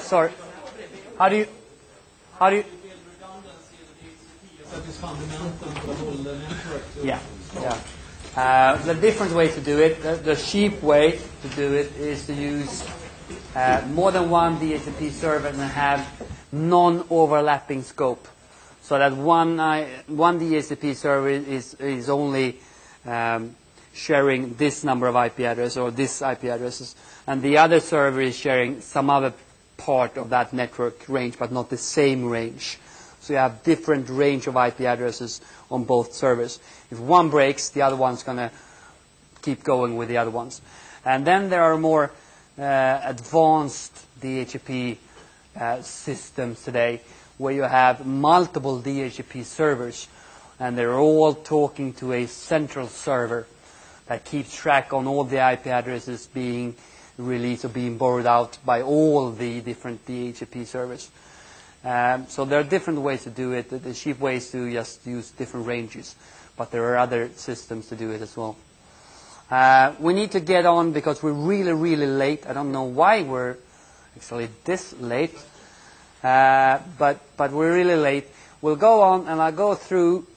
Sorry. How do you? Yeah. The different way to do it, the cheap way to do it is to use more than one DHCP server and have non-overlapping scope. So that one DHCP server is only sharing this number of IP addresses or this IP addresses, and the other server is sharing some other part of that network range, but not the same range. So you have different range of IP addresses on both servers. If one breaks, the other one's going to keep going with the other ones. And then there are more advanced DHCP systems today, where you have multiple DHCP servers, and they're all talking to a central server that keeps track on all the IP addresses being released or being borrowed out by all the different DHCP servers. So there are different ways to do it. The cheap way is to just use different ranges, but there are other systems to do it as well. We need to get on because we're really, really late. I don't know why we're actually this late, but we're really late. We'll go on, and I'll go through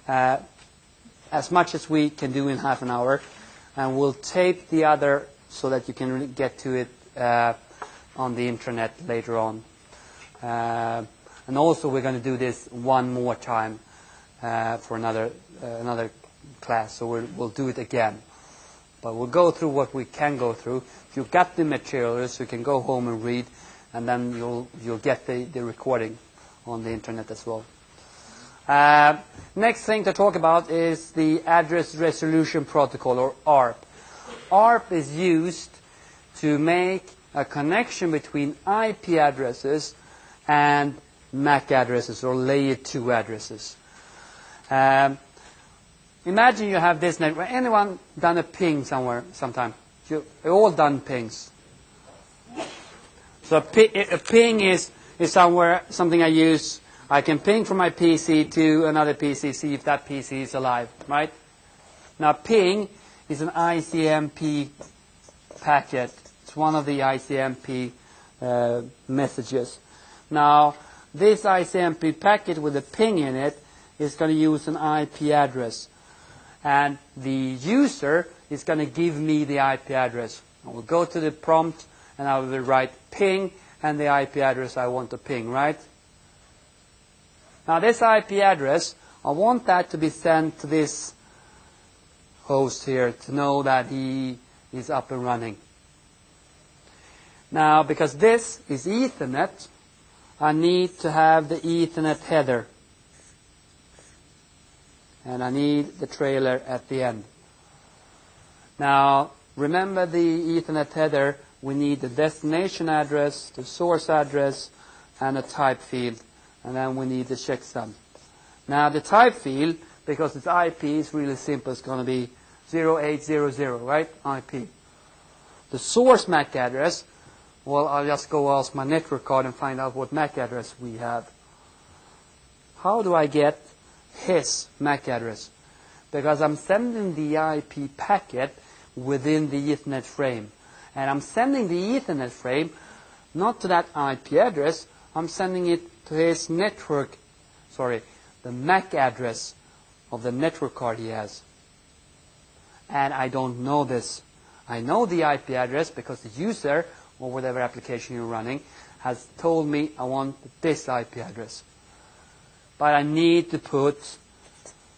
as much as we can do in half an hour, and we'll tape the other so that you can really get to it on the intranet later on. And also we're going to do this one more time for another class, so we'll do it again. But we'll go through what we can go through. If you've got the materials, you can go home and read, and then you'll get the recording on the internet as well. Next thing to talk about is the Address Resolution Protocol, or ARP. ARP is used to make a connection between IP addresses and MAC addresses, or layer 2 addresses. Imagine you have this network. Anyone done a ping somewhere sometime? You've all done pings. So a ping is somewhere, something I use. I can ping from my PC to another PC, see if that PC is alive, right? Now ping is an ICMP packet. It's one of the ICMP messages. Now, this ICMP packet with a ping in it is going to use an IP address. And the user is going to give me the IP address. I will go to the prompt, and I will write ping and the IP address I want to ping, right? Now, this IP address, I want that to be sent to this host here to know that he is up and running. Now, because this is Ethernet, I need to have the Ethernet header. And I need the trailer at the end. Now, remember the Ethernet header, we need the destination address, the source address, and a type field. And then we need the checksum. Now, the type field, because it's IP, is really simple. It's going to be 0800, right? IP. The source MAC address, well, I'll just go ask my network card and find out what MAC address we have. How do I get his MAC address? Because I'm sending the IP packet within the Ethernet frame. And I'm sending the Ethernet frame not to that IP address, I'm sending it to his the MAC address of the network card he has. And I don't know this. I know the IP address because the user, or whatever application you're running, has told me I want this IP address. But I need to put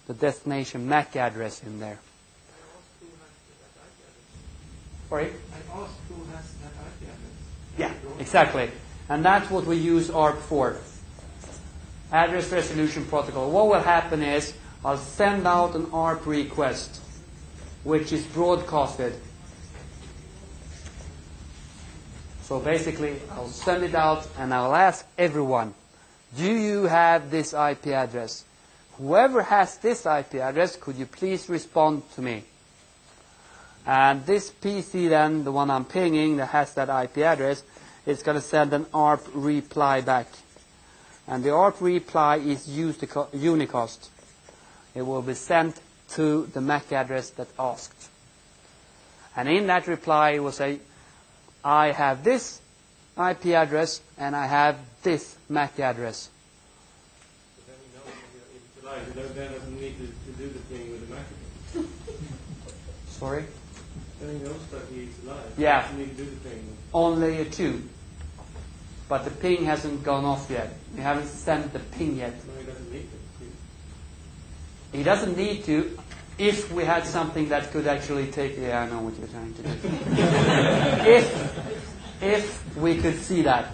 the destination MAC address in there. Sorry? I asked who has that IP address. Yeah, exactly. And that's what we use ARP for. Address Resolution Protocol. What will happen is I'll send out an ARP request, which is broadcasted. So basically, I'll send it out and I'll ask everyone, do you have this IP address? Whoever has this IP address, could you please respond to me? And this PC then, the one I'm pinging that has that IP address, is going to send an ARP reply back. And the ARP reply is unicast. It will be sent to the MAC address that asked. And in that reply, it will say, I have this IP address, and I have this MAC address. But then we know if it's alive, it then doesn't need to do the thing with the MAC address. Sorry? Then he knows that he's alive. Yeah. He doesn't need to do the thing. On layer 2. But the ping hasn't gone off yet. We haven't sent the ping yet. No, he doesn't need to. He doesn't need to if we had something that could actually take... Yeah, I know what you're trying to do. if we could see that.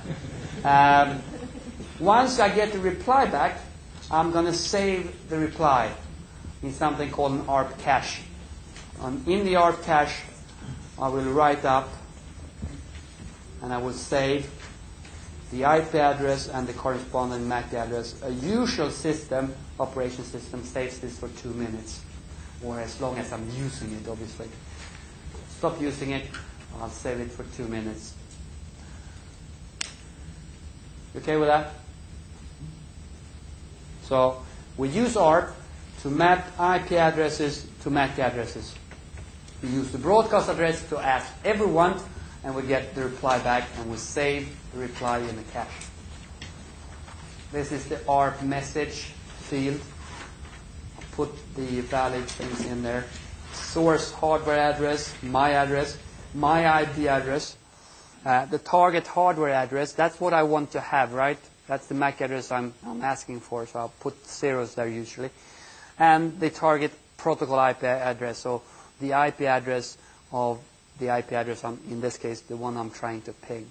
Once I get the reply back, I'm going to save the reply in something called an ARP cache. In the ARP cache, I will write up and I will save the IP address and the corresponding MAC address. A usual system, operation system, saves this for 2 minutes, or as long as I'm using it, obviously. Stop using it, I'll save it for 2 minutes. You okay with that? So we use ARP to map IP addresses to MAC addresses. We use the broadcast address to ask everyone, and we get the reply back, and we save the reply in the cache. This is the ARP message field. I'll put the valid things in there. Source hardware address, my IP address, the target hardware address. That's what I want to have, right? That's the MAC address I'm asking for, so I'll put zeros there usually. And the target protocol IP address, so the IP address of the IP address, in this case, the one I'm trying to ping.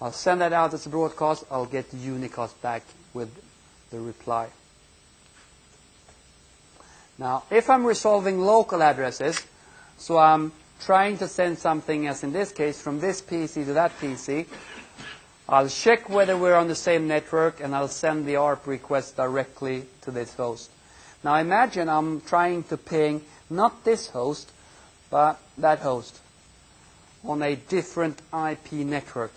I'll send that out as a broadcast. I'll get the unicast back with the reply. Now, if I'm resolving local addresses, so I'm trying to send something, as in this case, from this PC to that PC, I'll check whether we're on the same network, and I'll send the ARP request directly to this host. Now, imagine I'm trying to ping not this host, but that host on a different IP network.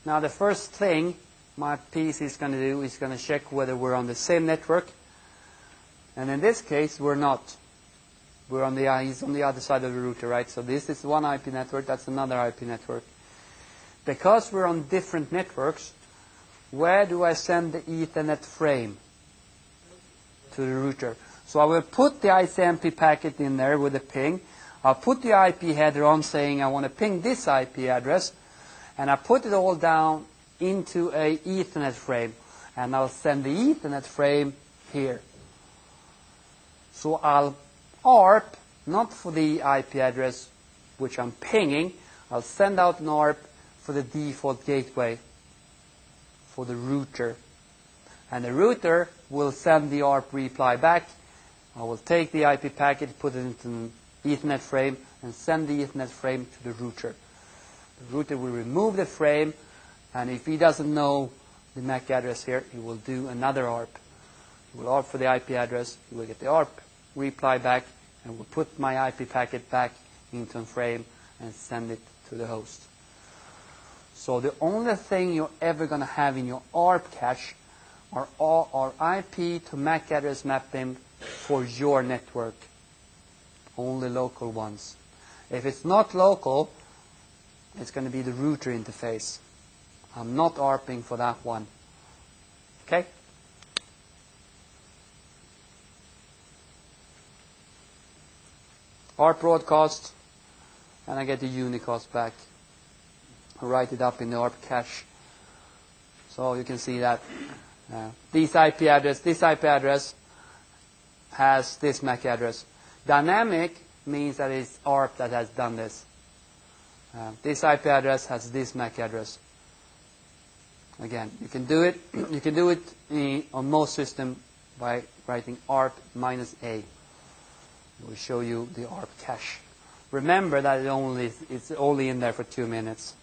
Now, the first thing my PC is going to do is going to check whether we're on the same network. And in this case, we're not. He's on the other side of the router, right? So this is one IP network, that's another IP network. Because we're on different networks, where do I send the Ethernet frame? To the router. So I will put the ICMP packet in there with a ping. I'll put the IP header on saying I want to ping this IP address. And I put it all down into a Ethernet frame. And I'll send the Ethernet frame here. So I'll ARP, not for the IP address which I'm pinging. I'll send out an ARP for the default gateway for the router. And the router will send the ARP reply back. I will take the IP packet, put it into an Ethernet frame, and send the Ethernet frame to the router. The router will remove the frame, and if he doesn't know the MAC address here, he will do another ARP. He will ARP for the IP address, he will get the ARP reply back, and will put my IP packet back into a frame and send it to the host. So the only thing you're ever going to have in your ARP cache are IP to MAC address mapping for your network. Only local ones. If it's not local, it's going to be the router interface. I'm not ARPing for that one. Okay? ARP broadcast, and I get the unicast back. I write it up in the ARP cache. So you can see that this IP address has this MAC address. Dynamic means that it's ARP that has done this. This IP address has this MAC address. Again, you can do it. You can do it on most systems by writing ARP -A. It will show you the ARP cache. Remember that it's only in there for 2 minutes.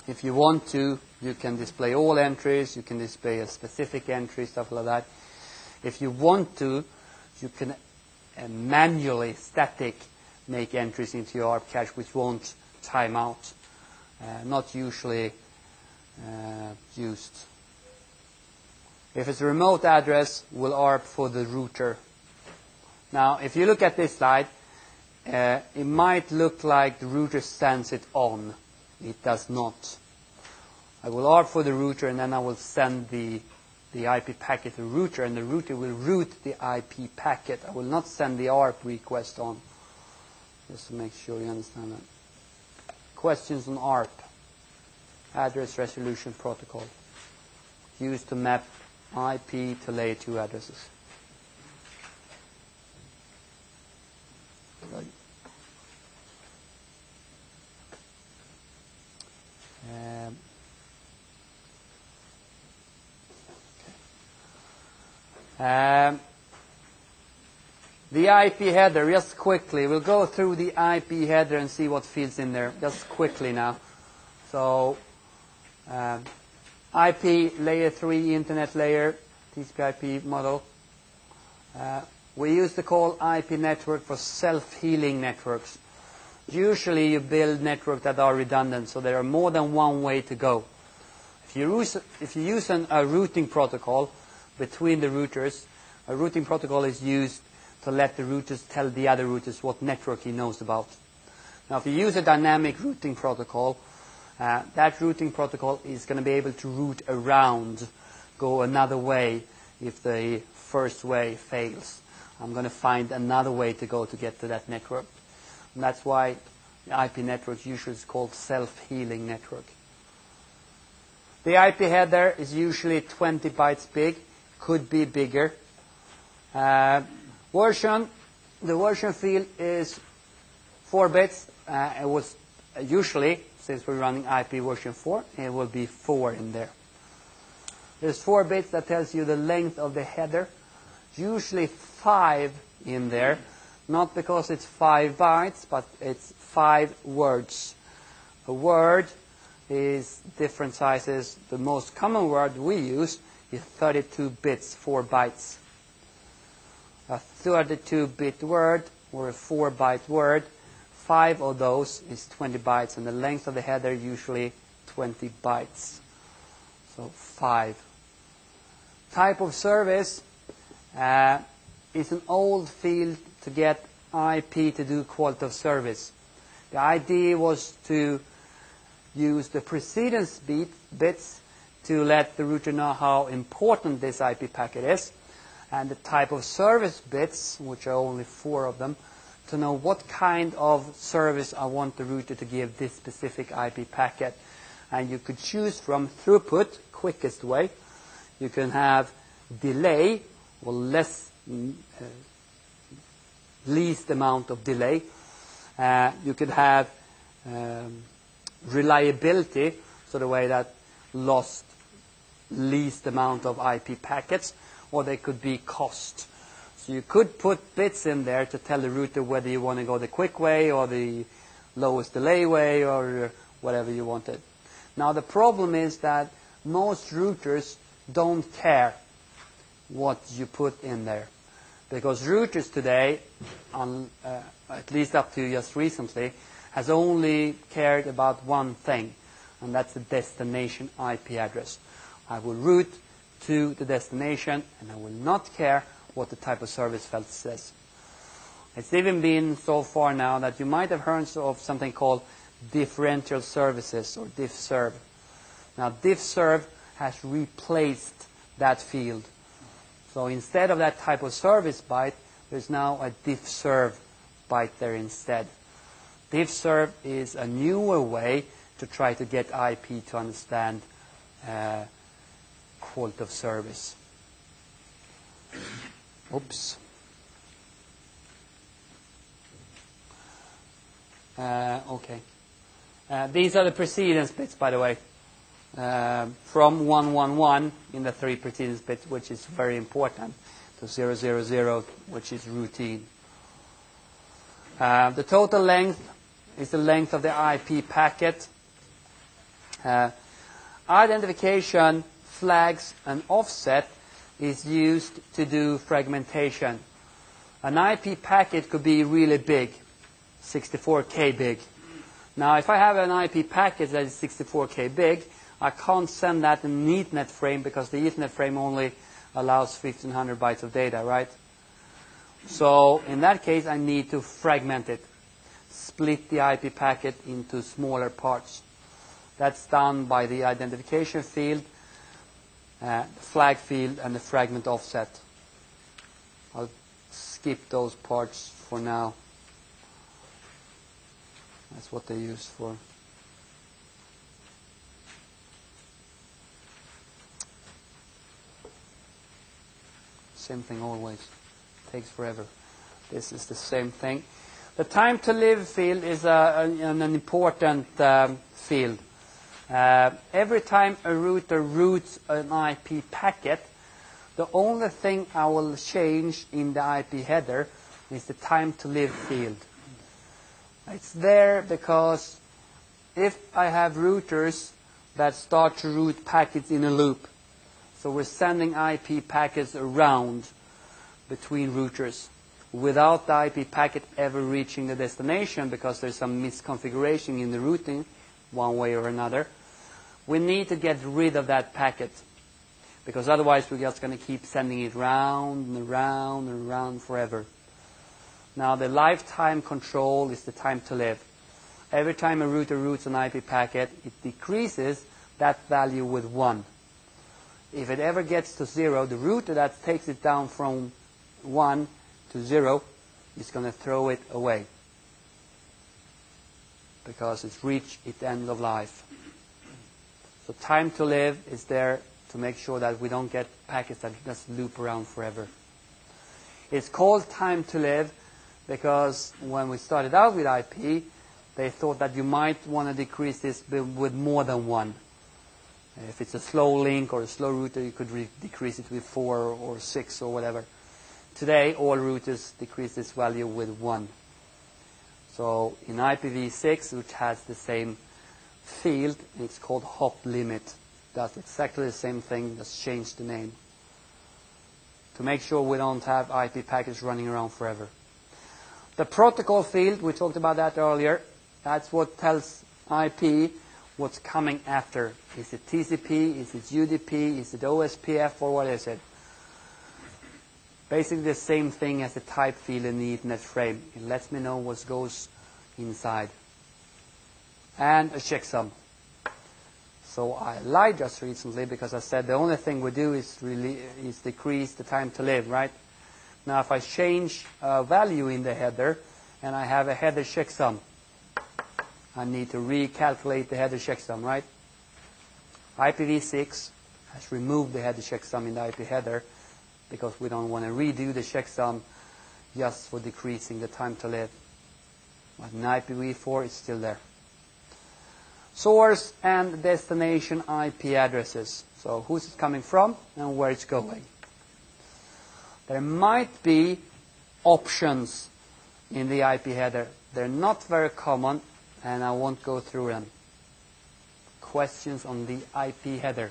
If you want to, you can display all entries. You can display a specific entry, stuff like that. If you want to, you can manually, static, make entries into your ARP cache which won't time out. Not usually used. If it's a remote address, we'll ARP for the router. Now, if you look at this slide, it might look like the router sends it on. It does not. I will ARP for the router, and then I will send the IP packet to the router, and the router will route the IP packet. I will not send the ARP request on. Just to make sure you understand that. Questions on ARP. Address Resolution Protocol. Used to map IP to layer 2 addresses. Good. The IP header, just quickly. We'll go through the IP header and see what fields in there, just quickly now. So, IP layer 3 internet layer, TCP/IP model. We used to call IP network for self-healing networks. Usually you build networks that are redundant, so there are more than one way to go. If you use a routing protocol between the routers, a routing protocol is used to let the routers tell the other routers what network he knows about. Now, if you use a dynamic routing protocol, that routing protocol is going to be able to route around, go another way if the first way fails. I'm going to find another way to go to get to that network. And that's why the IP network usually is called self-healing network. The IP header is usually 20 bytes big, could be bigger. The version field is 4 bits. It was usually, since we're running IP version 4, it will be 4 in there. There's 4 bits that tells you the length of the header. Usually 5 in there, not because it's 5 bytes, but it's 5 words. A word is different sizes. The most common word we use is 32 bits, 4 bytes. A 32-bit word or a 4-byte word, 5 of those is 20 bytes, and the length of the header usually 20 bytes. So 5. Type of service is an old field to get IP to do quality of service. The idea was to use the precedence bits to let the router know how important this IP packet is, and the type of service bits, which are only 4 of them, to know what kind of service I want the router to give this specific IP packet. And you could choose from throughput, quickest way. You can have delay, or least amount of delay. You could have reliability, so the way that lost least amount of IP packets, or they could be cost. So you could put bits in there to tell the router whether you want to go the quick way or the lowest delay way or whatever you wanted. Now the problem is that most routers don't care what you put in there, because routers today, at least up to just recently, has only cared about one thing, and that's the destination IP address. I will route to the destination, and I will not care what the type of service felt says. It's even been so far now that you might have heard of something called differential services, or diffserv. Now diffserv has replaced that field. So instead of that type of service byte, there's now a diffserv byte there instead. Diffserv is a newer way to try to get IP to understand quality of service. Oops. Okay. These are the precedence bits, by the way, from 111 in the 3 precedence bits, which is very important, to 000, which is routine. The total length is the length of the IP packet. Identification, flags, and offset is used to do fragmentation. An IP packet could be really big, 64K big. Now, if I have an IP packet that is 64K big, I can't send that in an Ethernet frame because the Ethernet frame only allows 1500 bytes of data, right? So, in that case, I need to fragment it. split the IP packet into smaller parts. That's done by the identification field, the flag field, and the fragment offset. I'll skip those parts for now. That's what they use for. Same thing always. Takes forever. This is the same thing. The time to live field is an important field. Every time a router routes an IP packet, the only thing I will change in the IP header is the time to live field. It's there because if I have routers that start to route packets in a loop, so we're sending IP packets around between routers without the IP packet ever reaching the destination because there's some misconfiguration in the routing one way or another, we need to get rid of that packet because otherwise we're just going to keep sending it round and around and around forever. Now the lifetime control is the time to live. Every time a router routes an IP packet, it decreases that value with 1. If it ever gets to 0, the router that takes it down from 1 to 0 is going to throw it away because it's reached its end of life. So time to live is there to make sure that we don't get packets that just loop around forever. It's called time to live because when we started out with IP, they thought that you might want to decrease this with more than 1. If it's a slow link or a slow router, you could decrease it with 4 or 6 or whatever. Today, all routers decrease this value with 1. So in IPv6, which has the same field, it's called hop limit. Does exactly the same thing, just change the name. To make sure we don't have IP packets running around forever. The protocol field, we talked about that earlier. That's what tells IP what's coming after. Is it TCP? Is it UDP? Is it OSPF? Or what is it? Basically the same thing as the type field in the Ethernet frame. It lets me know what goes inside. And a checksum. So I lied just recently because I said the only thing we do is decrease the time to live, right? Now if I change a value in the header and I have a header checksum, I need to recalculate the header checksum, right? IPv6 has removed the header checksum in the IP header because we don't want to redo the checksum just for decreasing the time to live. But in IPv4, it's still there. Source and destination IP addresses. So who's it coming from and where it's going. There might be options in the IP header. They're not very common, and I won't go through them. Questions on the IP header?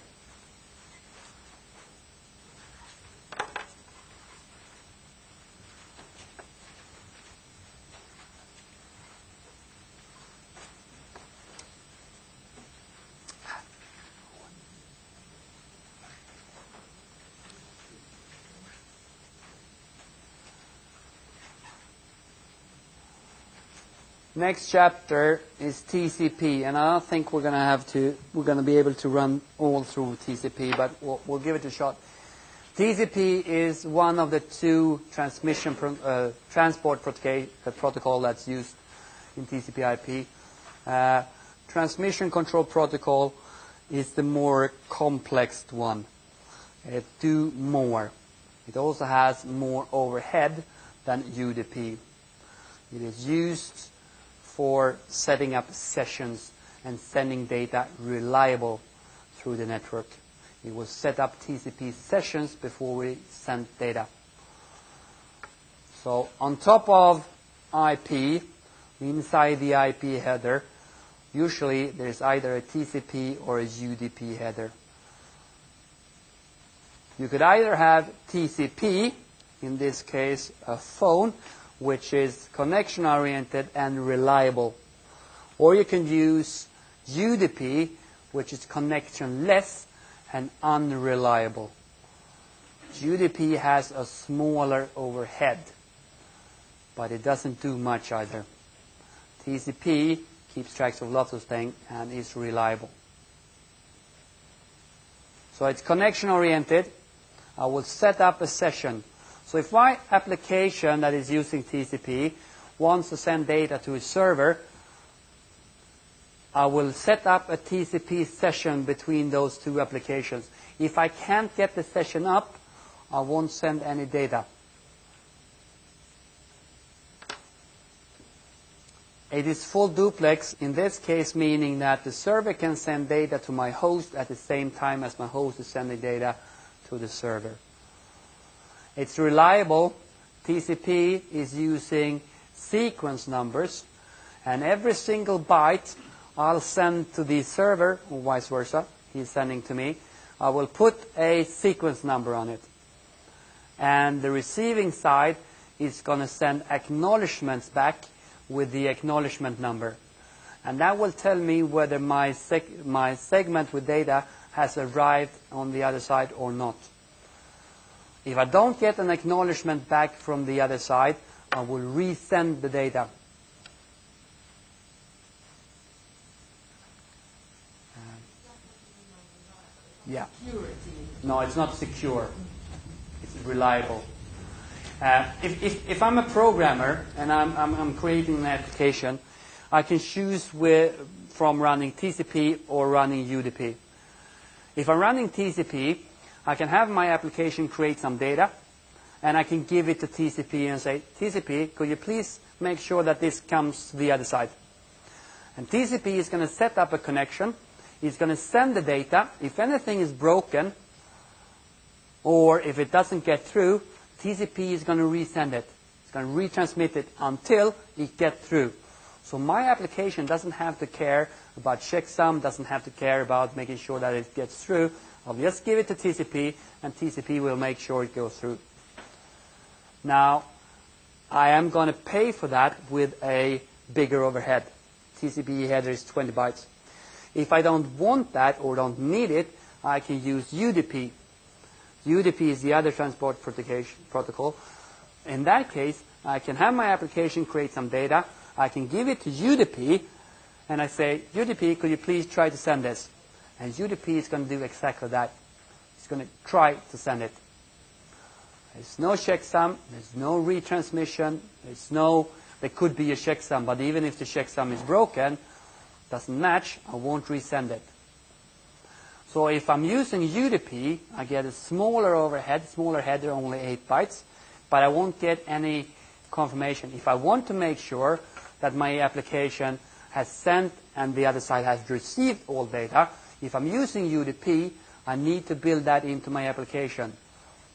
Next chapter is TCP, and I don't think we're going to be able to run all through TCP, but we'll give it a shot. TCP is one of the two transport protocol that's used in TCP/IP. Transmission control protocol is the more complex one. It do more. It also has more overhead than UDP. It is used for setting up sessions and sending data reliable through the network. It will set up TCP sessions before we send data. So on top of IP, inside the IP header, usually there's either a TCP or a UDP header. You could either have TCP, in this case a phone, which is connection-oriented and reliable. Or you can use UDP, which is connection-less and unreliable. UDP has a smaller overhead, but it doesn't do much either. TCP keeps track of lots of things and is reliable. So it's connection oriented. I will set up a session. So if my application that is using TCP wants to send data to a server, I will set up a TCP session between those two applications. If I can't get the session up, I won't send any data. It is full duplex, in this case meaning that the server can send data to my host at the same time as my host is sending data to the server. It's reliable. TCP is using sequence numbers, and every single byte I'll send to the server, or vice versa, he's sending to me, I will put a sequence number on it. And the receiving side is going to send acknowledgments back with the acknowledgement number. And that will tell me whether my segment with data has arrived on the other side or not. If I don't get an acknowledgement back from the other side, I will resend the data. Yeah. No, it's not secure. It's reliable. If I'm a programmer and I'm creating an application, I can choose from running TCP or running UDP. If I'm running TCP, I can have my application create some data, and I can give it to TCP and say, TCP, could you please make sure that this comes to the other side? And TCP is going to set up a connection. It's going to send the data. If anything is broken, or if it doesn't get through, TCP is going to resend it. It's going to retransmit it until it gets through. So my application doesn't have to care about checksum, doesn't have to care about making sure that it gets through. I'll just give it to TCP, and TCP will make sure it goes through. Now, I am going to pay for that with a bigger overhead. TCP header is 20 bytes. If I don't want that or don't need it, I can use UDP. UDP is the other transport protocol. In that case, I can have my application create some data. I can give it to UDP, and I say, UDP, could you please try to send this? And UDP is going to do exactly that. It's going to try to send it. There's no checksum. There's no retransmission. There could be a checksum, but even if the checksum is broken, doesn't match, I won't resend it. So if I'm using UDP, I get a smaller overhead, smaller header, only 8 bytes, but I won't get any confirmation. If I want to make sure that my application has sent and the other side has received all data, if I'm using UDP, I need to build that into my application.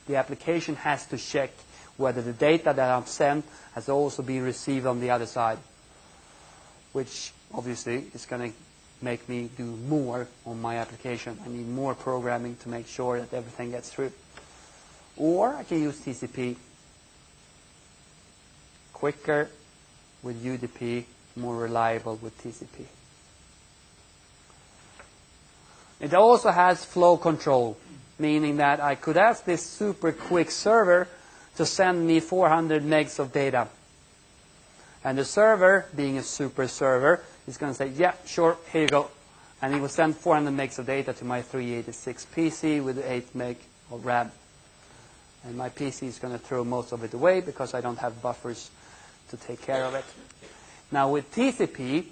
The application has to check whether the data that I've sent has also been received on the other side, which obviously is going to make me do more on my application. I need more programming to make sure that everything gets through. Or I can use TCP. Quicker with UDP, more reliable with TCP. It also has flow control, meaning that I could ask this super quick server to send me 400 megs of data. And the server, being a super server, is going to say, yeah, sure, here you go. And it will send 400 megs of data to my 386 PC with 8 meg of RAM. And my PC is going to throw most of it away because I don't have buffers to take care of it. Now with TCP,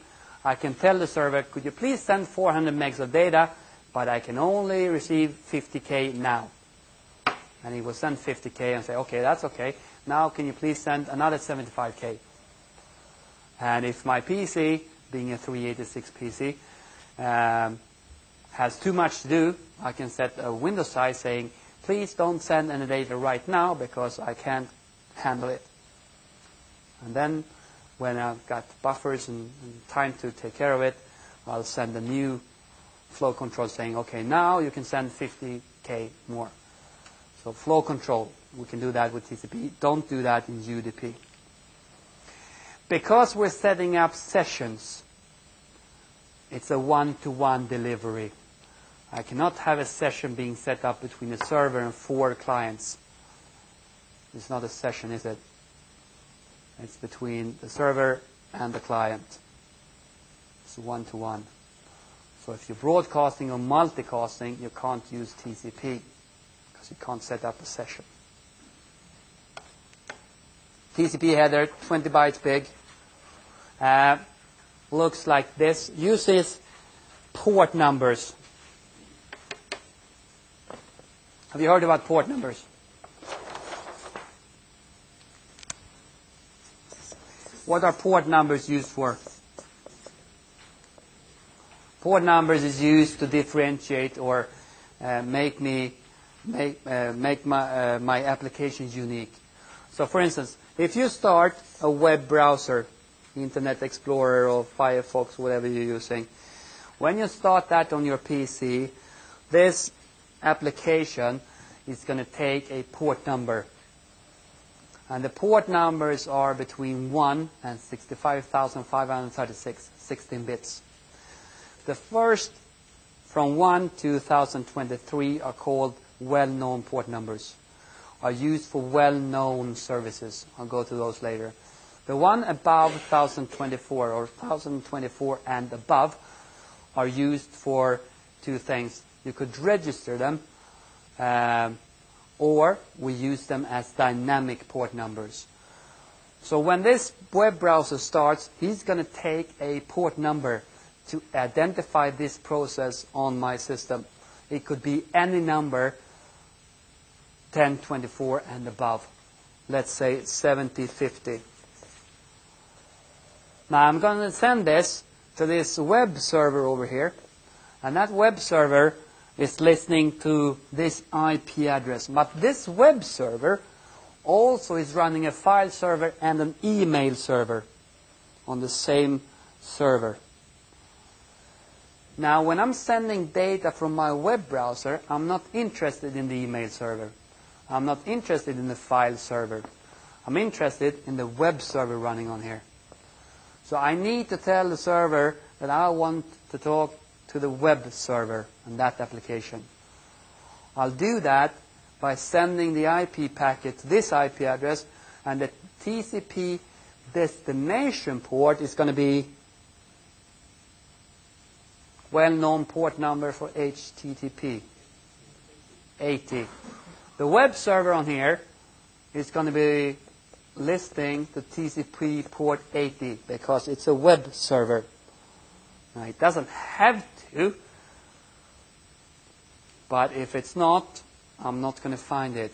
I can tell the server, could you please send 400 megs of data, but I can only receive 50K now. And he will send 50K and say, okay, that's okay. Now can you please send another 75K? And if my PC, being a 386 PC, has too much to do, I can set a window size saying, please don't send any data right now because I can't handle it. And then when I've got buffers and time to take care of it, I'll send a new flow control saying, okay, now you can send 50K more. So flow control, we can do that with TCP. Don't do that in UDP. Because we're setting up sessions, it's a one-to-one delivery. I cannot have a session being set up between a server and 4 clients. It's not a session, is it? It's between the server and the client. It's 1-to-1. So if you're broadcasting or multicasting, you can't use TCP because you can't set up a session. TCP header, 20 bytes big. Looks like this. Uses port numbers. Have you heard about port numbers? What are port numbers used for? Port numbers is used to differentiate or make my applications unique. So for instance, if you start a web browser, Internet Explorer or Firefox, whatever you're using, when you start that on your PC, this application is going to take a port number. And the port numbers are between 1 and 65,536, 16 bits. The first from 1 to 1023 are called well-known port numbers, are used for well-known services. I'll go to those later. The one above 1024 or 1024 and above are used for two things. You could register them, or we use them as dynamic port numbers. So when this web browser starts, he's going to take a port number to identify this process on my system. It could be any number 1024 and above. Let's say 7050. Now I'm going to send this to this web server over here. And that web server is listening to this IP address. But this web server also is running a file server and an email server on the same server. Now, when I'm sending data from my web browser, I'm not interested in the email server. I'm not interested in the file server. I'm interested in the web server running on here. So I need to tell the server that I want to talk to the web server and that application. I'll do that by sending the IP packet to this IP address, and the TCP destination port is going to be well-known port number for HTTP, 80. The web server on here is going to be listing the TCP port 80 because it's a web server. Now, it doesn't have to, but if it's not, I'm not going to find it.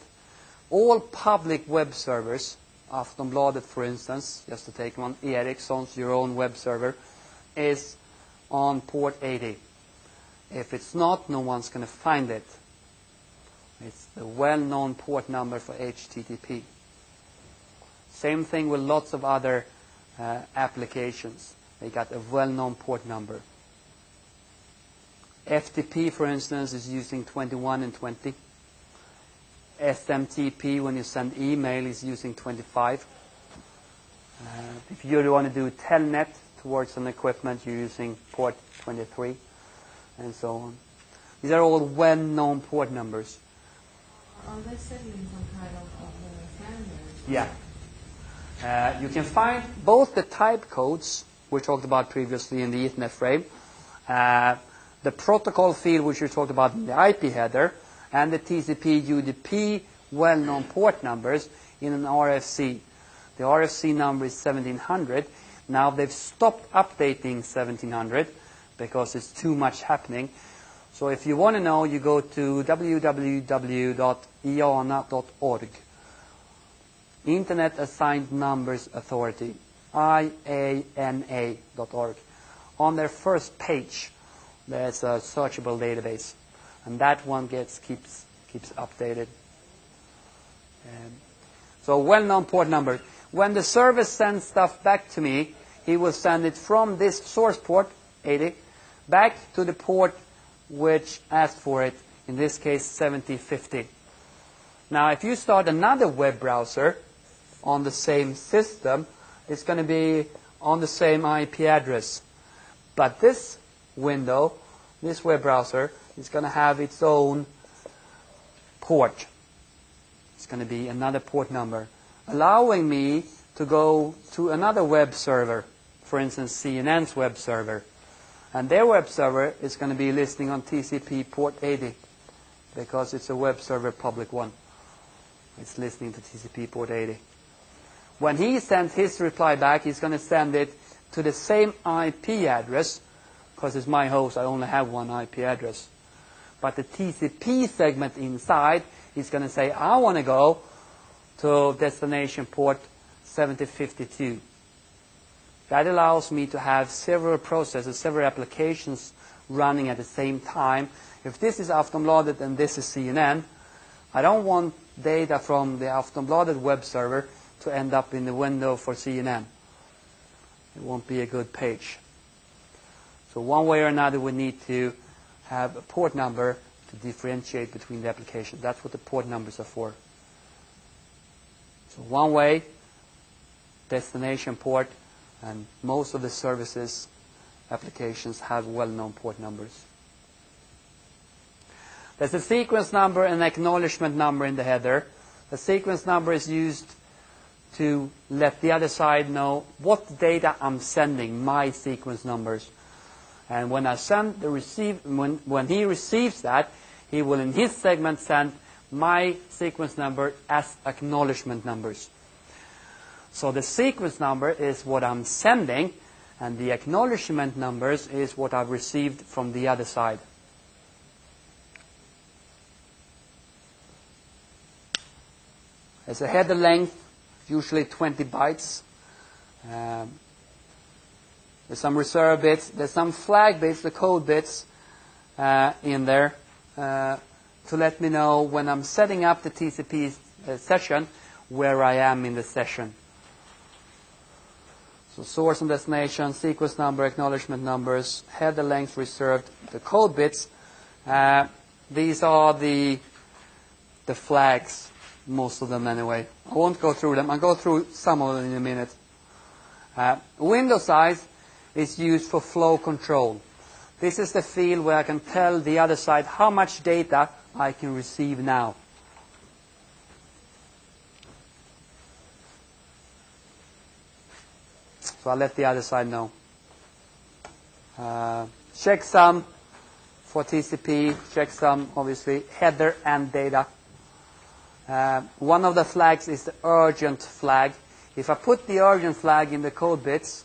All public web servers, Aftonbladet for instance, just to take one, Ericsson's, your own web server, is on port 80. If it's not, no one's going to find it. It's the well-known port number for HTTP. Same thing with lots of other applications. They got a well-known port number. FTP, for instance, is using 21 and 20. SMTP, when you send email, is using 25. If you want to do telnet towards an equipment, you're using port 23, and so on. These are all well-known port numbers. Are they setting some kind of standard? Yeah. You can find both the type codes we talked about previously in the Ethernet frame, the protocol field which we talked about in the IP header, and the TCP UDP well-known port numbers in an RFC. The RFC number is 1700. Now they've stopped updating 1700 because it's too much happening. So if you want to know, you go to www.iana.org. Internet Assigned Numbers Authority, IANA.org. On their first page, there's a searchable database, and that one keeps updated. So well-known port number. When the service sends stuff back to me, he will send it from this source port, 80, back to the port which asked for it, in this case 7050. Now if you start another web browser on the same system, it's going to be on the same IP address. But this window, this web browser, is going to have its own port. It's going to be another port number, allowing me to go to another web server, for instance, CNN's web server, And their web server is going to be listening on TCP port 80 because it's a web server public one. It's listening to TCP port 80. When he sends his reply back, he's going to send it to the same IP address, because it's my host, I only have one IP address. But the TCP segment inside is going to say, I want to go to destination port 7052. That allows me to have several processes, several applications running at the same time. If this is Aftonbladet and this is CNN, I don't want data from the Aftonbladet web server to end up in the window for CNN. It won't be a good page. So one way or another, we need to have a port number to differentiate between the applications. That's what the port numbers are for. So one way, destination port, and most of the services applications have well-known port numbers. There's a sequence number and an acknowledgement number in the header. The sequence number is used to let the other side know what data I'm sending, my sequence numbers. And when I send the when he receives that, he will in his segment send my sequence number as acknowledgement numbers. So the sequence number is what I'm sending, and the acknowledgement numbers is what I've received from the other side. There's a header length, usually 20 bytes. There's some reserve bits. There's some flag bits, the code bits in there to let me know when I'm setting up the TCP session where I am in the session. So source and destination, sequence number, acknowledgement numbers, header length reserved, the code bits. These are the flags, most of them anyway. I won't go through them. I'll go through some of them in a minute. Window size is used for flow control. This is the field where I can tell the other side how much data I can receive now. So I'll let the other side know. Checksum for TCP, checksum obviously, header and data. One of the flags is the urgent flag. If I put the urgent flag in the code bits,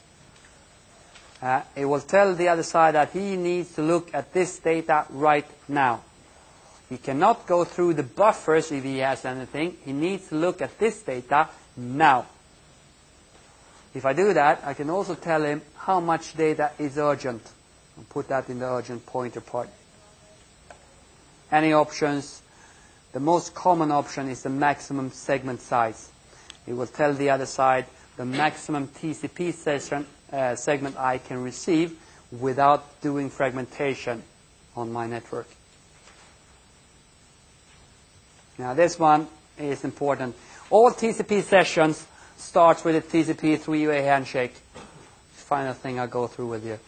it will tell the other side that he needs to look at this data right now. He cannot go through the buffers if he has anything. He needs to look at this data now. If I do that, I can also tell him how much data is urgent. I'll put that in the urgent pointer part. Any options? The most common option is the maximum segment size. It will tell the other side the maximum TCP segment I can receive without doing fragmentation on my network. Now this one is important. All TCP sessions start with a TCP three-way handshake. Final thing I'll go through with you.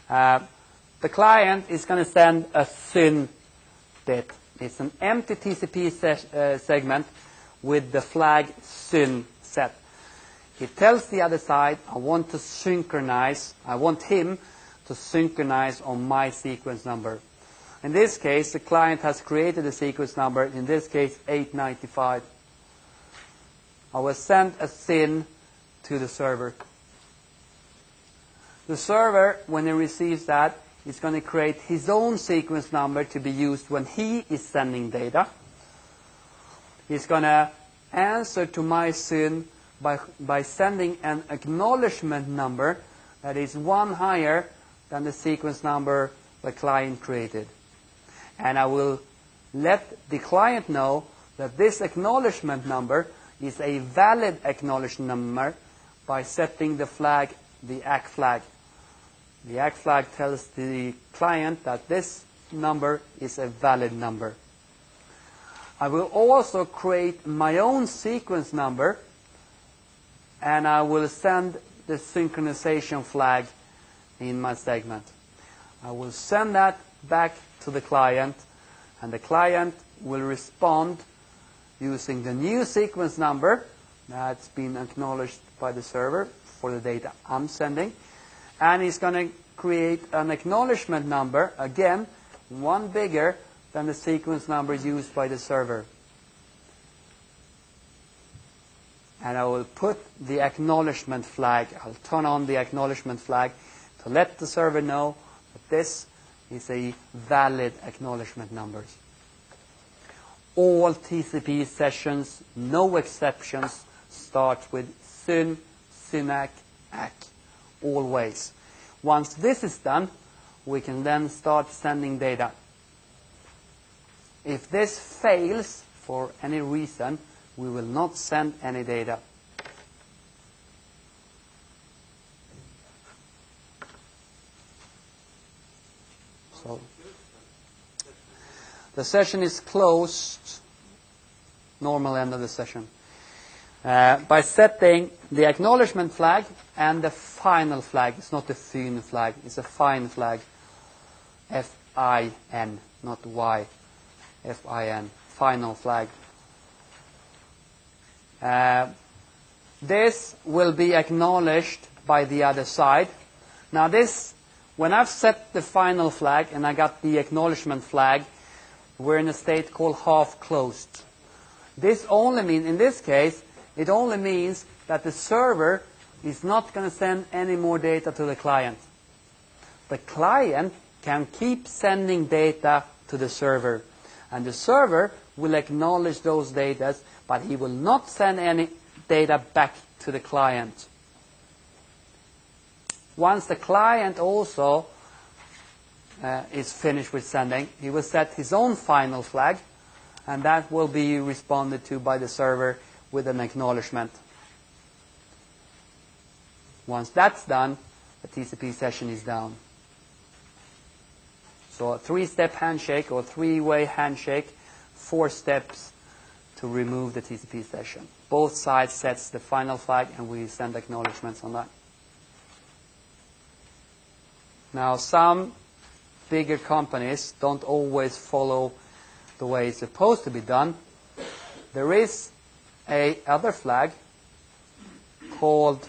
The client is going to send a SYN bit. It's an empty TCP segment with the flag SYN set. He tells the other side, I want to synchronize. I want him to synchronize on my sequence number. In this case, the client has created a sequence number, in this case 895. I will send a SYN to the server. The server, when he receives that, is going to create his own sequence number to be used when he is sending data. He's going to answer to my SYN by sending an acknowledgement number that is one higher than the sequence number the client created. And I will let the client know that this acknowledgement number is a valid acknowledgement number by setting the flag, the ACK flag. The ACK flag tells the client that this number is a valid number. I will also create my own sequence number, and I will send the synchronization flag in my segment. I will send that back to the client, and the client will respond using the new sequence number that's been acknowledged by the server for the data I'm sending. And he's going to create an acknowledgement number, again, one bigger than the sequence number used by the server. And I will put the acknowledgement flag, I'll turn on the acknowledgement flag to let the server know that this is a valid acknowledgement number. All TCP sessions, no exceptions, start with syn, synac, ac, always. Once this is done, we can then start sending data. If this fails for any reason, we will not send any data. So the session is closed, normal end of the session, by setting the acknowledgement flag and the final flag. It's not the fin flag, it's a fine flag. F-I-N, not Y. F-I-N, final flag. This will be acknowledged by the other side. Now this, when I've set the final flag and I got the acknowledgement flag, we're in a state called half closed. This only means, in this case, it only means that the server is not going to send any more data to the client. The client can keep sending data to the server, and the server will acknowledge those data, but he will not send any data back to the client. Once the client also is finished with sending, he will set his own final flag, and that will be responded to by the server with an acknowledgement. Once that's done, the TCP session is down. So a 3-step handshake or 3-way handshake, 4 steps to remove the TCP session. Both sides sets the final flag, and we send acknowledgements on that. Now, some bigger companies don't always follow the way it's supposed to be done. There is a other flag called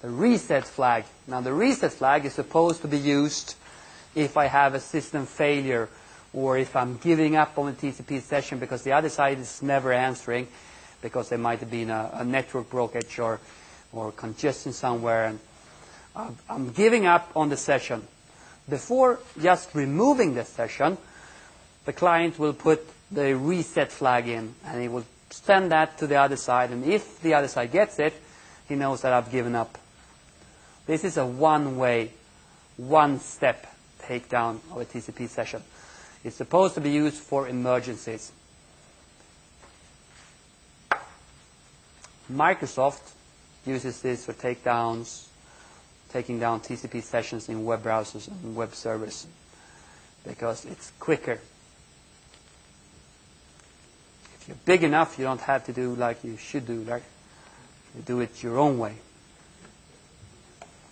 the reset flag. Now, the reset flag is supposed to be used if I have a system failure, or if I'm giving up on the TCP session because the other side is never answering, because there might have been a network blockage or congestion somewhere, and I'm giving up on the session. Before just removing the session, the client will put the reset flag in, and he will send that to the other side, and if the other side gets it, he knows that I've given up. This is a one-way, one-step takedown of a TCP session. It's supposed to be used for emergencies. Microsoft uses this for takedowns, taking down TCP sessions in web browsers and web servers, because it's quicker. If you're big enough, you don't have to do like you should do, right? You do it your own way.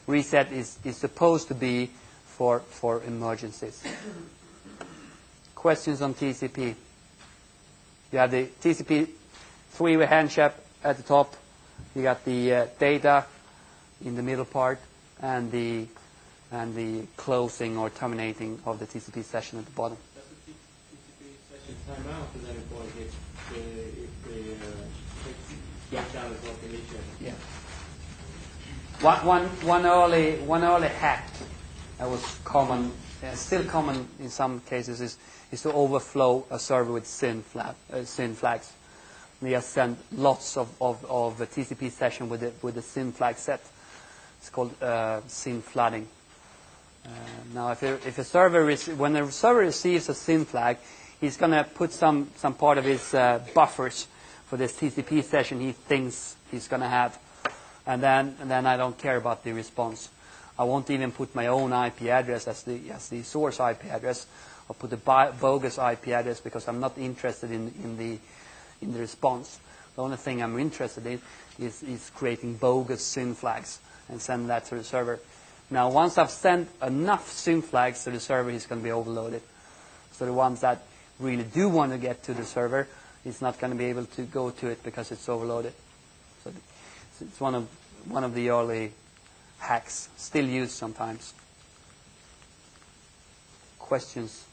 Reset is supposed to be for emergencies. Questions on TCP? You have the TCP 3-way handshake at the top. You got the data in the middle part, and the closing or terminating of the TCP session at the bottom. Does the TCP session time out at any point if the takedown is not initiated? Yeah. One early hack that was common, still common in some cases, is to overflow a server with SYN flags. We just send lots of a TCP session with the SYN flag set. It's called SYN flooding. Now, if a server when a server receives a SYN flag, he's going to put some part of his buffers for this TCP session he thinks he's going to have, and then I don't care about the response. I won't even put my own IP address as the source IP address. I'll put a bogus IP address because I'm not interested in the response. The only thing I'm interested in is creating bogus SYN flags and send that to the server. Now, once I've sent enough SYN flags to the server, he's going to be overloaded. So the ones that really do want to get to the server, he's not going to be able to go to it because it's overloaded. So it's one of the early hacks still used sometimes. Questions?